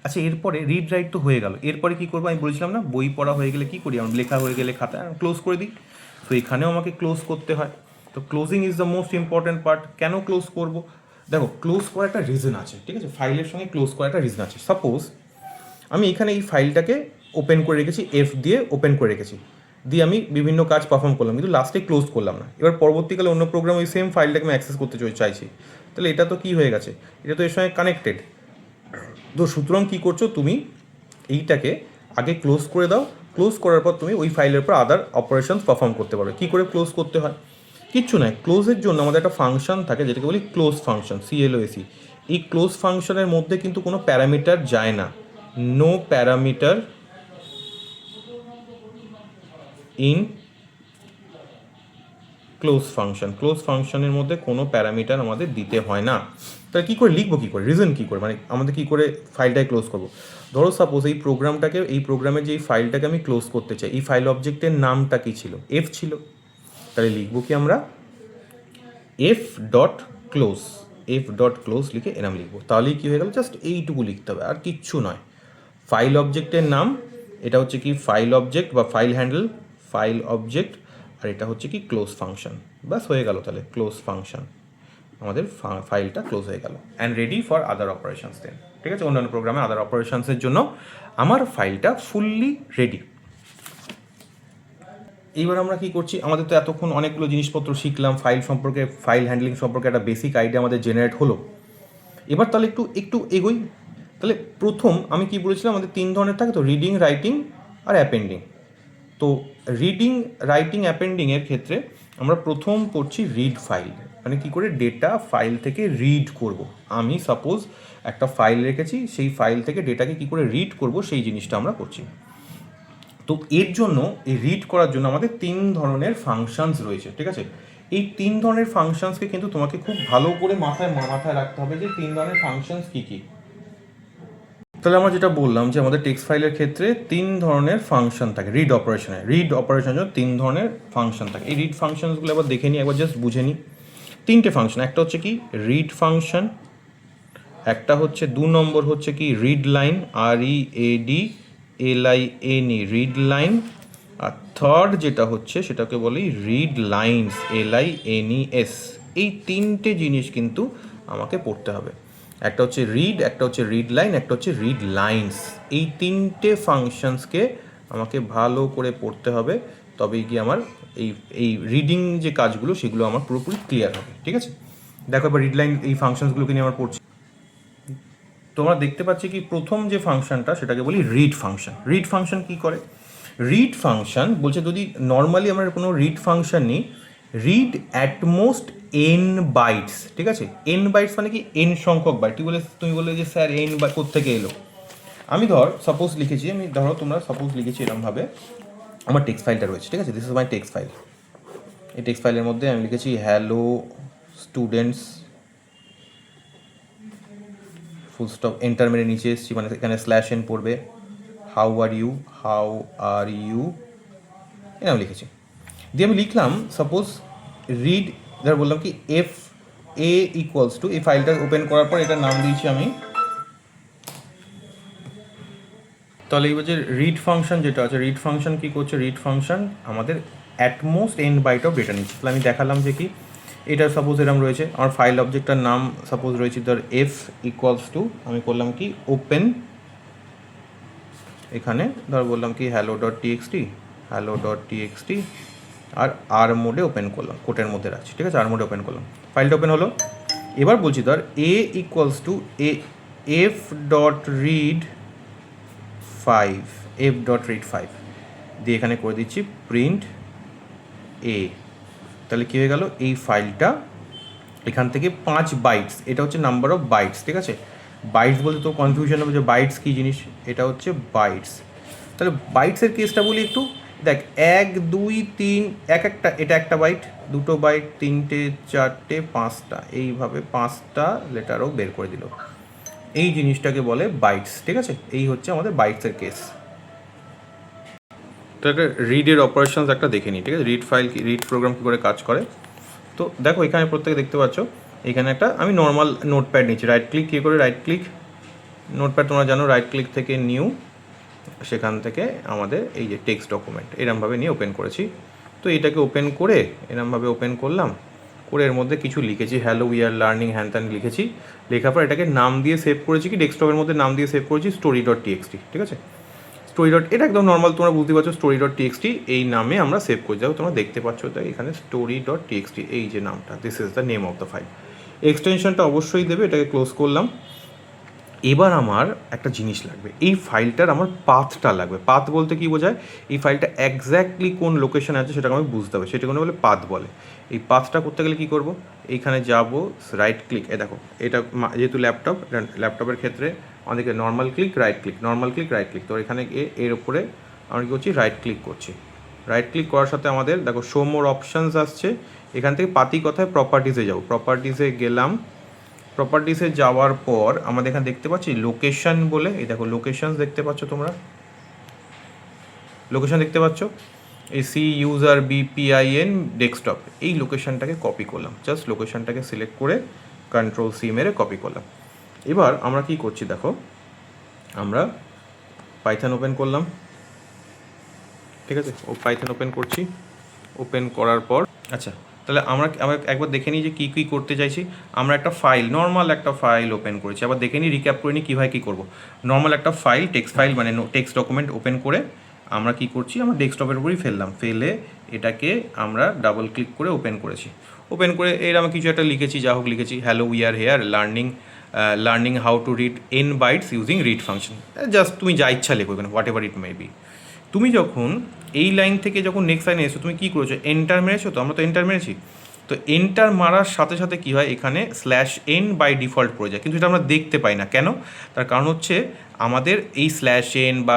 আচ্ছা, এরপরে রিড রাইট তো হয়ে গেল, এরপরে কী করবো আমি বলেছিলাম না, বই পড়া হয়ে গেলে কী করি আমরা, লেখা হয়ে গেলে খাতা ক্লোজ করে দিই। তো এখানেও আমাকে ক্লোজ করতে হয়। তো closing is the most important part. কেন ক্লোজ করব, দেখো ক্লোজ করার একটা রিজন আছে, ঠিক আছে, ফাইলের সঙ্গে ক্লোজ করার একটা রিজন আছে। সাপোজ আমি এখানে এই ফাইলটাকে ওপেন করে রেখেছি, এফ দিয়ে ওপেন করে রেখেছি, দিয়ে আমি বিভিন্ন কাজ পারফর্ম করলাম, কিন্তু লাস্টে ক্লোজ করলাম না। এবার পরবর্তীকালে অন্য প্রোগ্রাম ওই সেম ফাইলটাকে আমি অ্যাক্সেস করতে চাইছি, তাহলে এটা তো কী হয়ে গেছে, এটা তো এর সঙ্গে কানেক্টেড। তো সুতরাং কী করছো, তুমি এইটাকে আগে ক্লোজ করে দাও, ক্লোজ করার পর তুমি ওই ফাইলের পর আদার অপারেশনস পারফর্ম করতে পারবে। কী করে ক্লোজ করতে হয়, কিচ্ছু নয়, ক্লোজের জন্য আমাদের একটা ফাংশন থাকে যেটাকে বলি ক্লোজ ফাংশন, CLOSE। এই ক্লোজ ফাংশনের মধ্যে কিন্তু কোনো প্যারামিটার যায় না, no parameter in close function. Close ফাংশনের মধ্যে কোনো প্যারামিটার আমাদের দিতে হয় না। তাহলে কী করে লিখবো, কী করে, রিজন কী করে, মানে আমাদের কী করে ফাইলটাকে ক্লোজ করবো। ধরো সাপোজ এই প্রোগ্রামের যে এই ফাইলটাকে আমি ক্লোজ করতে চাই, এই ফাইল অবজেক্টের নামটা কী ছিল, এফ ছিল। তাহলে লিখবো কি আমরা এফ ডট ক্লোজ লিখে এরম লিখবো। তাহলেই কী হয়ে গেল, জাস্ট এইটুকু লিখতে হবে, আর কিচ্ছু নয়। ফাইল অবজেক্টের নাম, এটা হচ্ছে কি ফাইল অবজেক্ট বা ফাইল হ্যান্ডেল, ফাইল অবজেক্ট, আর এটা হচ্ছে কি ক্লোজ ফাংশন। ব্যাস হয়ে গেল, তাহলে ক্লোজ ফাংশন, আমাদের ফাইলটা ক্লোজ হয়ে গেল and ready for other operations then. ঠিক আছে, অন্যান্য প্রোগ্রামে আদার অপারেশনসের জন্য আমার ফাইলটা ফুললি রেডি। এইবার আমরা কি করছি, আমাদের তো এতক্ষণ অনেকগুলো জিনিসপত্র শিখলাম, ফাইল সম্পর্কে, ফাইল হ্যান্ডলিং সম্পর্কে একটা বেসিক আইডিয়া আমাদের জেনারেট হলো। এবার তাহলে একটু এগোই। তাহলে প্রথম আমি কি বলেছিলাম, আমাদের 3 ধরনের থাকে তো, রিডিং, রাইটিং আর অ্যাপেন্ডিং। তো রিডিং, রাইটিং, অ্যাপেন্ডিংয়ের ক্ষেত্রে আমরা প্রথম করছি রিড ফাইল, মানে কী করে ডেটা ফাইল থেকে রিড করব। আমি সাপোজ একটা ফাইল রেখেছি, সেই ফাইল থেকে ডেটাকে কী করে রিড করব সেই জিনিসটা আমরা করছি। তো এর জন্য, এই রিড করার জন্য আমাদের 3 ধরনের ফাংশনস রয়েছে। ঠিক আছে, এই 3 ধরনের ফাংশনসকে কিন্তু তোমাকে খুব ভালো করে মাথায় রাখতে হবে যে 3 ধরনের ফাংশনস কী কী। তাহলে আমরা যেটা বললাম যে আমাদের টেক্সট ফাইলের ক্ষেত্রে 3 ধরনের ফাংশন থাকে রিড অপারেশনের জন্য 3 ধরনের ফাংশন থাকে। এই রিড ফাংশনসগুলো আবার দেখে নিই, একবার জাস্ট বুঝে নিই। 3টে ফাংশন, একটা হচ্ছে কি রিড ফাংশন, একটা হচ্ছে 2 নম্বর হচ্ছে কি read line, READLINE, read line, আর থার্ড যেটা হচ্ছে সেটাকে বলি রিড লাইনস, LINES। এই 3টে জিনিস কিন্তু আমাকে পড়তে হবে। একটা হচ্ছে রিড, একটা হচ্ছে রিড লাইন, একটা হচ্ছে রিড লাইনস। এই 3টে ফাংশনসকে আমাকে ভালো করে পড়তে হবে, তবেই কি আমার এই রিডিং যে কাজগুলো সেগুলো আমার পুরোপুরি ক্লিয়ার হবে। ঠিক আছে, দেখো এবার রিড লাইন এই ফাংশনসগুলোকে নিয়ে আমার পড়ছি। তোমরা দেখতে পাচ্ছি কি প্রথম যে ফাংশনটা সেটাকে বলি রিড ফাংশন। রিড ফাংশন কী করে, রিড ফাংশন বলছে যদি নর্মালি আমরা কোনো রিড ফাংশন নিই, read at most n bytes. ঠিক আছে, n বাইটস মানে কি n সংখ্যক বাইট। তুমি বলে যে স্যার n বাইট কোত্থেকে এলো। আমি সাপোজ লিখেছি, তোমরা সাপোজ লিখেছি এরকমভাবে, আমার টেক্সট ফাইলটা রয়েছে। ঠিক আছে, this is my text file. এই টেক্সট ফাইলের মধ্যে আমি লিখেছি hello students, full stop, enter মেরে নিচে এসেছি, মানে এখানে /n পড়বে, হাউ আর ইউ এরকম লিখেছি। দিয়ে আমি লিখলাম সাপোজ রিড, ধর বললাম কি FA ইকুয়ালস টু, এই ফাইলটা ওপেন করার পর এটার নাম দিয়েছি আমি। তাহলে এইবার যে রিড ফাংশন যেটা আছে, রিড ফাংশন কী করছে, রিড ফাংশন আমাদের at most n byte of data নিচ্ছে। তাহলে আমি দেখালাম যে কি এটা সাপোজ এরকম রয়েছে, আমার ফাইল অবজেক্টটার নাম সাপোজ রয়েছে ধর F ইকুয়ালস টু, আমি করলাম কি ওপেন, এখানে ধর বললাম কি hello.txt আর মোডে ওপেন করলাম, কোটের মধ্যে রাখছি। ঠিক আছে, আর মোডে ওপেন করলাম, ফাইলটা ওপেন হলো। এবার বলছি ধর A ইকুয়ালস টু f.read 5 দিয়ে এখানে করে দিচ্ছি প্রিন্ট A। তাহলে কী হয়ে গেল, এই ফাইলটা এখান থেকে 5 বাইটস, এটা হচ্ছে নাম্বার অফ বাইটস। ঠিক আছে, বাইটস বলতে তো কনফিউশন হবে যে বাইটস কী জিনিস, এটা হচ্ছে বাইটস। তাহলে বাইটসের কেসটা বলি একটু, দেখ 1 2 3 এটা একটা বাইট, 2টো বাইট, 3টে 4টে 5টা, এইভাবে 5টা লেটারও বের করে দিল। এই জিনিসটাকে বলে বাইটস। ঠিক আছে, এই হচ্ছে আমাদের বাইটসের কেস। তো একটা রিডের অপারেশনস একটা দেখে নিই। ঠিক আছে, রিড প্রোগ্রাম কী করে কাজ করে। তো দেখো এখানে প্রত্যেকে দেখতে পাচ্ছ, এখানে একটা আমি নর্মাল নোটপ্যাড নিচ্ছি, রাইট ক্লিক কী করে, রাইট ক্লিক নোটপ্যাড তোমরা জানো, রাইট ক্লিক থেকে নিউ, সেখান থেকে আমাদের এই যে টেক্সট ডকুমেন্ট এরমভাবে নিয়ে ওপেন করেছি। তো এটাকে ওপেন করে এরমভাবে ওপেন করলাম, করে এর মধ্যে কিছু লিখেছি, হ্যালো উই আর লার্নিং হ্যান ত্যান লিখেছি। লেখার পর এটাকে নাম দিয়ে সেভ করেছি, কি ডেস্কটপের মধ্যে নাম দিয়ে সেভ করেছি story.txt। ঠিক আছে, এটা একদম নর্মাল, তোমরা বুঝতে পারছো story.txt এই নামে আমরা সেভ করে যাবো। তোমরা দেখতে পাচ্ছ তাই এখানে story.txt এই যে নামটা, this is the name of the file. এক্সটেনশনটা অবশ্যই দেবে, এটাকে ক্লোজ করলাম। এবার আমার একটা জিনিস লাগবে, এই ফাইলটার আমার পাথটা লাগবে। পাথ বলতে কি বোঝায়, এই ফাইলটা এক্স্যাক্টলি কোন লোকেশনে আছে সেটাকে আমি বুঝতে হবে, সেটাকে বলে পাথ বলে। এই পাথটা করতে গেলে কী করব, এইখানে যাব, রাইট ক্লিক, দেখো এটা যেহেতু ল্যাপটপের ক্ষেত্রে আমাদেরকে নর্মাল ক্লিক রাইট ক্লিক, তো এখানে এর উপরে আমরা কী করছি, রাইট ক্লিক করছি। রাইট ক্লিক করার সাথে আমাদের দেখো শো মোর অপশানস আসছে, এখান থেকে পাতি কথায় প্রপার্টিসে যাবো, প্রপার্টিসে গেলাম। প্রপার্টিসে যাওয়ার পর আমাদের এখানে দেখতে পাচ্ছি লোকেশন বলে, এই দেখো লোকেশন দেখতে পাচ্ছ তোমরা, লোকেশন দেখতে পাচ্ছ, এই সি ইউজার বিপিআইএন ডেস্কটপ, এই লোকেশনটাকে কপি করলাম। জাস্ট লোকেশনটাকে সিলেক্ট করে কন্ট্রোল সি মেরে কপি করলাম। এবার আমরা কি করছি দেখো, আমরা পাইথন ওপেন করলাম, ঠিক আছে, ও পাইথন ওপেন করছি। ওপেন করার পর আচ্ছা, তাহলে আমরা একবার দেখে নিই যে কী কী করতে চাইছি। আমরা একটা ফাইল, নর্মাল একটা ফাইল ওপেন করেছি। আবার দেখে নিই, রিক্যাপ করে নিই কীভাবে কী করবো। নর্মাল একটা ফাইল, টেক্সট ফাইল মানে টেক্সট ডকুমেন্ট ওপেন করে আমরা কি করছি, আমরা ডেস্কটপের উপরেই ফেললাম, ফেলে এটাকে আমরা ডাবল ক্লিক করে ওপেন করেছি। ওপেন করে এর আমি কিছু একটা লিখেছি, যা হোক লিখেছি, hello we are here learning how to read n bytes using read function. Just তুমি যা ইচ্ছা লেখো এখানে, whatever it may be. তুমি যখন এই লাইন থেকে যখন নেক্সট লাইনে এসো, তুমি কী করেছো, এন্টার মেরেছো, তো আমরা তো এন্টার মেরেছি। তো এন্টার মারার সাথে সাথে কী হয়, এখানে /n বাই ডিফল্ট পড়ে যায়, কিন্তু এটা আমরা দেখতে পাই না। কেন? তার কারণ হচ্ছে আমাদের এই /n বা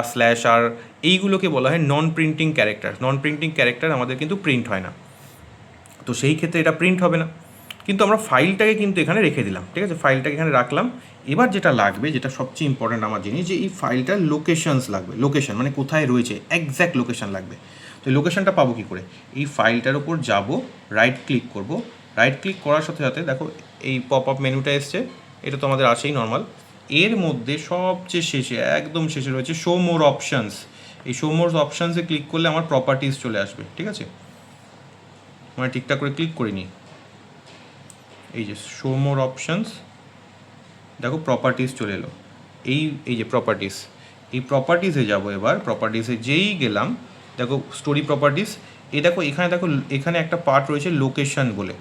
/r এইগুলোকে বলা হয় নন প্রিন্টিং ক্যারেক্টার। নন প্রিন্টিং ক্যারেক্টার আমাদের কিন্তু প্রিন্ট হয় না, তো সেই ক্ষেত্রে এটা প্রিন্ট হবে না। কিন্তু আমরা ফাইলটাকে কিন্তু এখানে রেখে দিলাম, ঠিক আছে, ফাইলটাকে এখানে রাখলাম। এবার যেটা লাগবে, যেটা সবচেয়ে ইম্পর্ট্যান্ট আমার জিনিস, যে এই ফাইলটার লোকেশনস লাগবে। লোকেশন মানে কোথায় রয়েছে, এক্স্যাক্ট লোকেশন লাগবে। তো লোকেশনটা পাবো কী করে, এই ফাইলটার ওপর যাব, রাইট ক্লিক করব। রাইট ক্লিক করার সাথে সাথে দেখো এই পপ আপ মেনুটা এসছে, এটা তো আমাদের আছেই নর্মাল। এর মধ্যে সবচেয়ে শেষে, একদম শেষে রয়েছে শো মোর অপশানস। এই শো মোর অপশানসে ক্লিক করলে আমার প্রপার্টিস চলে আসবে, ঠিক আছে। মানে ঠিকঠাক করে ক্লিক করিনি, এই যে শো মোর অপশানস, দেখো প্রপার্টিস চলে এলো। এই যে প্রপার্টিস, এই প্রপার্টিসে যাব। এবার প্রপার্টিসে যেই গেলাম, দেখো স্টোরি প্রপার্টিস, এই দেখো এখানে, দেখো এখানে একটা পার্ট রয়েছে লোকেশন বলে।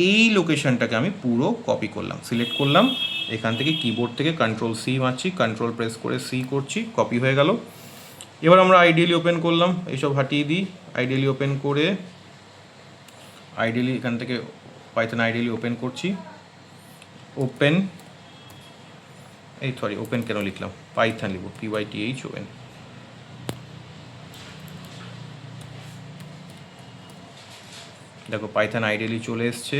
এই লোকেশনটাকে আমি পুরো কপি করলাম, সিলেক্ট করলাম, এখান থেকে কিবোর্ড থেকে কন্ট্রোল সি মারছি, কন্ট্রোল প্রেস করে সি করছি, কপি হয়ে গেল। এবার আমরা আইডিয়ালি ওপেন করলাম, এইসব হাটিয়ে দিই, আইডিয়ালি ওপেন করে, আইডিয়ালি এখান থেকে পাইথন আইডিয়ালি ওপেন করছি। ওপেন, এই সরি ওপেন কেন লিখলাম, পাইথন লিখব, PYTHON। দেখো পাইথন আইডিয়ালি চলে এসছে,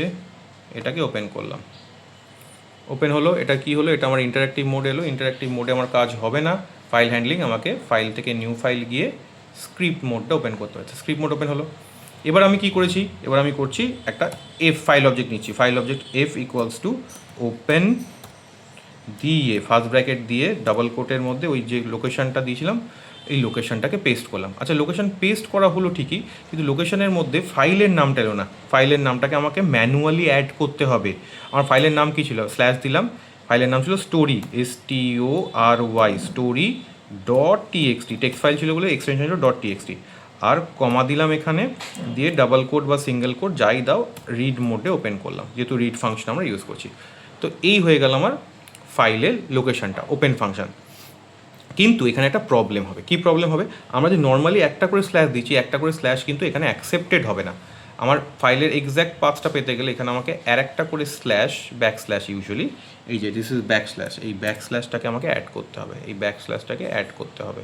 এটাকে ওপেন করলাম, ওপেন হলো। এটা কি হলো, এটা আমার ইন্টারঅ্যাক্টিভ মোড এলো। ইন্টারঅ্যাক্টিভ মোডে আমার কাজ হবে না, ফাইল হ্যান্ডলিং, আমাকে ফাইল থেকে নিউ ফাইল গিয়ে স্ক্রিপ্ট মোডটা ওপেন করতে হচ্ছে। স্ক্রিপ্ট মোড ওপেন হলো। এবার আমি কি করেছি, এবার আমি করছি একটা এফ ফাইল অবজেক্ট নিচ্ছি। File object F equals to open দিয়ে ফার্স্ট ব্র্যাকেট দিয়ে ডাবল কোটের মধ্যে ওই যে লোকেশনটা দিয়েছিলাম, এই লোকেশনটাকে পেস্ট করলাম। আচ্ছা, লোকেশন পেস্ট করা হলো ঠিকই, কিন্তু লোকেশনের মধ্যে ফাইলের নামটা এলো না। ফাইলের নামটাকে আমাকে ম্যানুয়ালি অ্যাড করতে হবে। আমার ফাইলের নাম কী ছিল, স্ল্যাশ দিলাম, ফাইলের নাম ছিল story, STORY, story .txt, text file ছিল বলে এক্সটেনশন ছিল .txt, আর কমা দিলাম এখানে, দিয়ে ডাবল কোট বা সিঙ্গেল কোট যাই দাও, রিড মোডে ওপেন করলাম, যেহেতু রিড ফাংশন আমরা ইউজ করছি। তো এই হয়ে গেল আমার ফাইলের লোকেশনটা, ওপেন ফাংশন। কিন্তু এখানে একটা প্রবলেম হবে। কি প্রবলেম হবে, আমরা যে নর্মালি একটা করে স্ল্যাশ দিচ্ছি, একটা করে স্ল্যাশ কিন্তু এখানে অ্যাকসেপ্টেড হবে না। আমার ফাইলের এক্স্যাক্ট পাথটা পেতে গেলে এখানে আমাকে আর একটা করে স্ল্যাশ, ব্যাক স্ল্যাশ, ইউজুয়ালি এই যে দিস ইজ ব্যাক স্ল্যাশ, এই ব্যাক স্ল্যাশটাকে আমাকে অ্যাড করতে হবে, এই ব্যাক স্ল্যাশটাকে অ্যাড করতে হবে।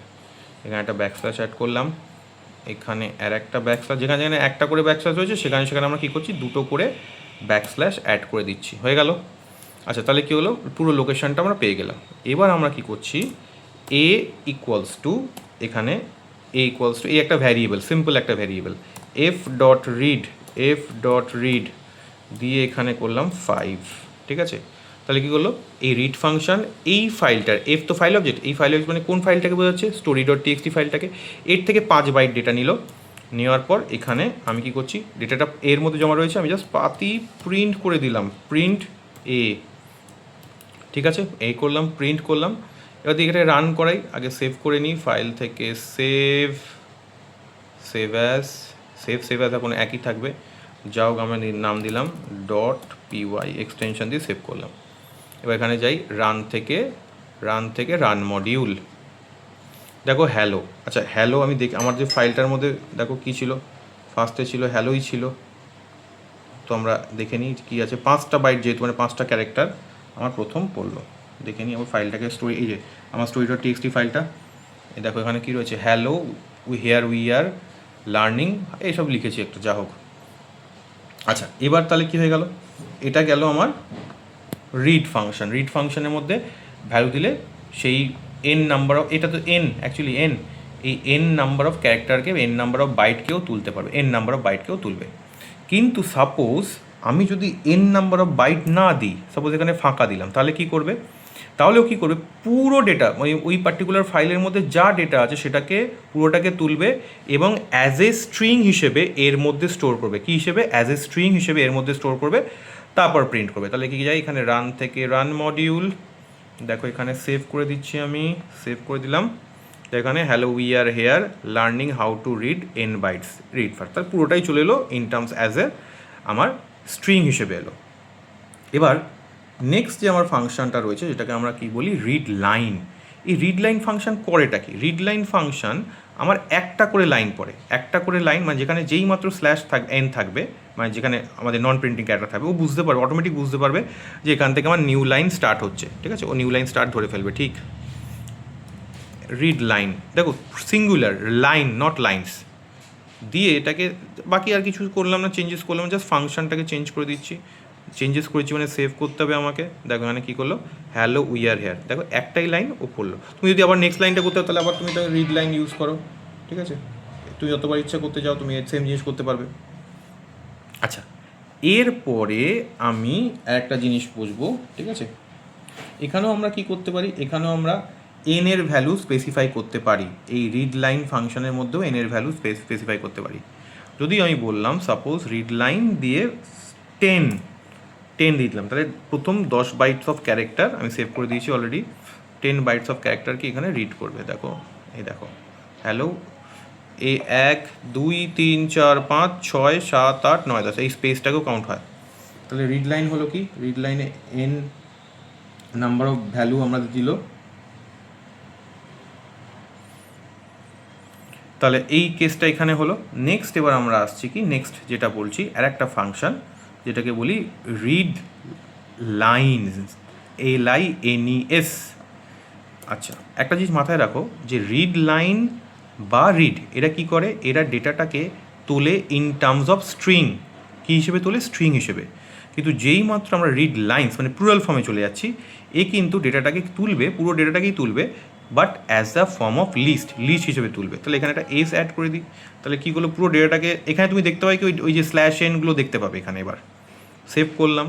এখানে একটা ব্যাক স্ল্যাশ অ্যাড করলাম, এখানে আর একটা ব্যাক স্ল্যাশ, যেখানে যেখানে একটা করে ব্যাক স্ল্যাশ রয়েছে সেখানে সেখানে আমরা কী করছি, দুটো করে ব্যাক স্ল্যাশ অ্যাড করে দিচ্ছি, হয়ে গেল। আচ্ছা, তাহলে কী হলো, পুরো লোকেশনটা আমরা পেয়ে গেলাম। এবার আমরা কি করছি, এ ইকুয়ালস টু, এখানে এ ইকুয়ালস টু, এই একটা ভ্যারিয়েবল, সিম্পল একটা ভ্যারিয়েবল, f.read দিয়ে এখানে করলাম 5, ঠিক আছে। তাহলে কী করলো, এই রিড ফাংশন এই ফাইলটার, এফ তো ফাইল অবজেক্ট, এই ফাইল অবজেক্ট মানে কোন ফাইলটাকে বোঝাচ্ছে, story.txt ফাইলটাকে, এর থেকে 5 বাইট ডেটা নিল। নেওয়ার পর এখানে আমি কি করছি, ডেটাটা এর মধ্যে জমা রয়েছে, আমি জাস্ট পাতি প্রিন্ট করে দিলাম, প্রিন্ট এ, ঠিক আছে, এই করলাম, প্রিন্ট করলাম। এবার দিয়ে এটা রান করাই, আগে সেভ করে নিই, ফাইল থেকে সেভ অ্যাজ, সেভ অ্যাজ এখন একই থাকবে, যাও আমরা নাম দিলাম .py, এক্সটেনশন দিয়ে সেভ করলাম। এবার এখানে যাই, রান থেকে রান মডিউল, দেখো হ্যালো। আচ্ছা, হ্যালো আমি দেখি আমার যে ফাইলটার মধ্যে দেখো কী ছিল, ফার্স্টে ছিল হ্যালোই ছিল। তো আমরা দেখে নিই কী আছে, 5টা বাইট, যেহেতু মানে 5টা ক্যারেক্টার আমার প্রথম পড়লো। দেখে নিই আমার ফাইলটাকে, স্টোরি, এই যে আমার story.txt ফাইলটা, এই দেখো এখানে কী রয়েছে, হ্যালো উই আর লার্নিং, এইসব লিখেছি একটু, যা হোক। আচ্ছা, এবার তাহলে কী হয়ে গেল, এটা গেল আমার রিড ফাংশন। রিড ফাংশনের মধ্যে ভ্যালু দিলে সেই এন নাম্বার অফ, এটা তো এন অ্যাকচুয়ালি এন, এই এন নাম্বার অফ ক্যারেক্টারকে এন নাম্বার অফ বাইটকেও তুলতে পারবে, এন নাম্বার অফ বাইটকেও তুলবে। কিন্তু সাপোজ আমি যদি এন নাম্বার অফ বাইট না দিই, সাপোজ এখানে ফাঁকা দিলাম, তাহলে কী করবে, তাহলেও কী করবে, পুরো ডেটা ওই পার্টিকুলার ফাইলের মধ্যে যা ডেটা আছে সেটাকে পুরোটাকে তুলবে এবং অ্যাজ এ স্ট্রিং হিসেবে এর মধ্যে স্টোর করবে। কী হিসেবে? অ্যাজ এ স্ট্রিং হিসেবে এর মধ্যে স্টোর করবে, তারপর প্রিন্ট করবে। তাহলে কি যায়, এখানে রান থেকে রান মডিউল, দেখো এখানে সেভ করে দিচ্ছি, আমি সেভ করে দিলাম। এখানে hello we are here learning how to read N bytes read first, তার পুরোটাই চলে এলো ইন টার্মস অ্যাজ এ আমার স্ট্রিং হিসেবে এলো। এবার নেক্সট যে আমার ফাংশনটা রয়েছে যেটাকে আমরা কি বলি, রিড লাইন। এই রিড লাইন ফাংশন করেটা কি? রিড লাইন ফাংশন আমার একটা করে লাইন পড়ে, একটা করে লাইন, মানে যেখানে যেই মাত্র স্ল্যাশ এন থাকবে, মানে যেখানে আমাদের নন প্রিন্টিং ক্যারেক্টার থাকবে, ও বুঝতে পারবে, অটোমেটিক বুঝতে পারবে যে এখান থেকে আমার নিউ লাইন স্টার্ট হচ্ছে, ঠিক আছে, ও নিউ লাইন স্টার্ট ধরে ফেলবে। ঠিক, রিড লাইন, দেখো সিঙ্গুলার লাইন, নট লাইনস দিয়ে এটাকে, বাকি আর কিছু করলাম না, চেঞ্জেস করলাম, জাস্ট ফাংশনটাকে চেঞ্জ করে দিচ্ছি। চেঞ্জেস করেছি মানে সেভ করতে হবে আমাকে। দেখো এখানে কী করলো, হ্যালো উই আর হেয়ার, দেখো একটাই লাইন ও পড়লো। তুমি যদি আবার নেক্সট লাইনটা করতে হবে তাহলে আবার তুমি তাকে রিড লাইন ইউজ করো, ঠিক আছে, তুমি যতবার ইচ্ছা করতে যাও তুমি সেম জিনিস করতে পারবে। আচ্ছা, এরপরে আমি একটা জিনিস বুঝবো, ঠিক আছে, এখানেও আমরা কি করতে পারি, এখানেও আমরা এন এর ভ্যালু স্পেসিফাই করতে পারি। এই রিড লাইন ফাংশনের মধ্যেও এন এর ভ্যালু স্পেসিফাই করতে পারি। যদি আমি বললাম সাপোজ রিড লাইন দিয়ে 10 দিয়ে দিলাম, তাহলে প্রথম 10 বাইটস অফ ক্যারেক্টার আমি সেভ করে দিয়েছি অলরেডি, 10 বাইটস অফ ক্যারেক্টারকে এখানে রিড করবে। দেখো এই দেখো হ্যালো এ 1 2 3 4 5 6 7 8 9 10, এই স্পেসটাকেও কাউন্ট হয়। তাহলে রিড লাইন হলো কি, রিড লাইনে এন নাম্বার অফ ভ্যালু আমরা দিল, তাহলে এই কেসটা এখানে হলো। নেক্সট এবার আমরা আসছি কি, নেক্সট যেটা বলছি আর একটা ফাংশন যেটাকে বলি রিড লাইনস, LINES। আচ্ছা, একটা জিনিস মাথায় রাখো যে রিড লাইন বা রিড, এরা কি করে, এরা ডেটাটাকে তোলে ইন টার্মস অফ স্ট্রিং। কী হিসেবে তোলে? স্ট্রিং হিসেবে। কিন্তু যেই মাত্র আমরা রিড লাইন্স মানে প্লুরাল ফর্মে চলে যাচ্ছি, এ কিন্তু ডেটাটাকে তুলবে, পুরো ডেটাটাকেই তুলবে, but as the form of list হিসেবে তুলবে। তাহলে এখানে একটা এস অ্যাড করে দিই, তাহলে কী করলো, পুরো ডেটাটাকে এখানে তুমি দেখতে পাই কি ওই যে স্ল্যাশ এনগুলো দেখতে পাবে এখানে। এবার সেভ করলাম,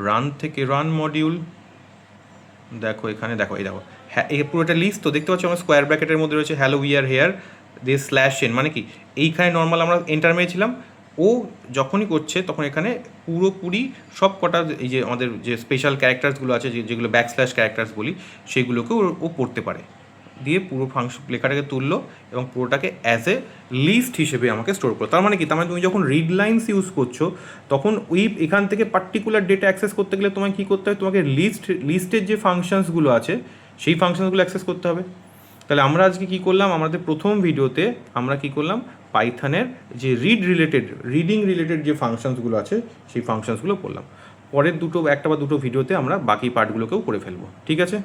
রান থেকে রান মডিউল, দেখো এখানে দেখো, এই দেখো হ্যাঁ, এই পুরোটা লিস্ট তো দেখতে পাচ্ছ আমরা স্কোয়ার ব্র্যাকেটের মধ্যে রয়েছে হ্যালো উই আর হেয়ার দিয়ে স্ল্যাশ এন, মানে কি এইখানে নর্মাল আমরা এন্টার মেরেছিলাম, ও যখনই করছে তখন এখানে পুরোপুরি সব কটা এই যে আমাদের যে স্পেশাল ক্যারেক্টার্সগুলো আছে, যেগুলো ব্যাকস্ল্যাশ ক্যারেক্টার্স বলি, সেগুলোকেও ও পড়তে পারে, দিয়ে পুরো ফাংশন লেখাটাকে তুললো এবং পুরোটাকে অ্যাজ এ লিস্ট হিসেবে আমাকে স্টোর করো। তার মানে কি, তার মানে তুমি যখন রিড লাইন্স ইউজ করছো তখন ওই এখান থেকে পার্টিকুলার ডেটা অ্যাক্সেস করতে গেলে তোমায় কী করতে হবে, তোমাকে লিস্টের যে ফাংশনসগুলো আছে সেই ফাংশনসগুলো অ্যাক্সেস করতে হবে। তাহলে আমরা আজকে কী করলাম, আমাদের প্রথম ভিডিওতে আমরা কী করলাম, পাইথনের যে রিডিং রিলেটেড যে ফাংশনসগুলো আছে সেই ফাংশনসগুলো করলাম। পরের একটা বা দুটো ভিডিওতে আমরা বাকি পার্টগুলোকেও করে ফেলবো, ঠিক আছে।